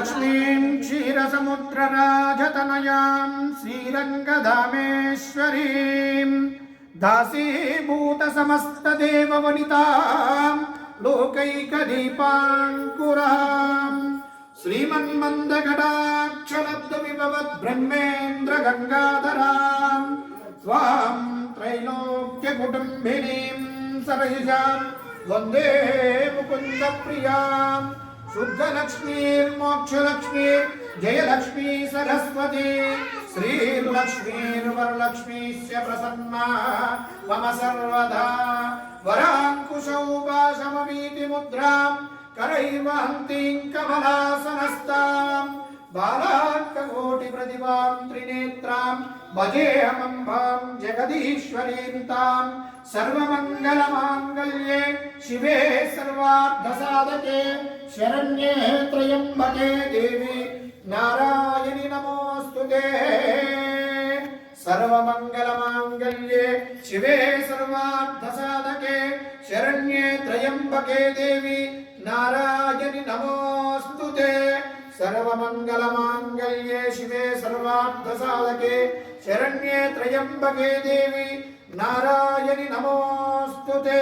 लक्ष्मीं क्षीरसमुद्रराजतनयां श्रीरङ्गधामेश्वरीं दासीभूतसमस्तदेववनितां लोकैकदीपाङ्कुरां श्रीमन्मन्दकटाक्षलब्धविभवद्ब्रह्मेन्द्रगङ्गाधरां त्वां त्रैलोक्यकुटुम्बिनीं सरयुजां वन्दे मुकुन्दप्रियां शुद्धलक्ष्मीर्मोक्षलक्ष्मी जयलक्ष्मी सरस्वती श्रीलक्ष्मीर्वरलक्ष्मीश्च प्रसन्ना मम सर्वदा वराङ्कुशौ पाशमवीतिमुद्रां करैर्वहन्तीं कमलासनस्तां बालार्ककोटिप्रतिभां त्रिनेत्रां भजेऽहमम्बां जगदीश्वरीं तां सर्वमङ्गलमाङ्गल्ये शिवे सर्वार्थसाधके शरण्ये त्र्यम्बके देवी नारायणि नमोऽस्तुते सर्वमङ्गलमाङ्गल्ये शिवे सर्वार्थसाधके शरण्ये त्र्यम्बके देवी नारायणि नमोऽस्तुते सर्वमङ्गलमाङ्गल्ये शिवे सर्वार्थसाधके शरण्ये त्र्यम्बके देवी नारायणि नमोऽस्तुते।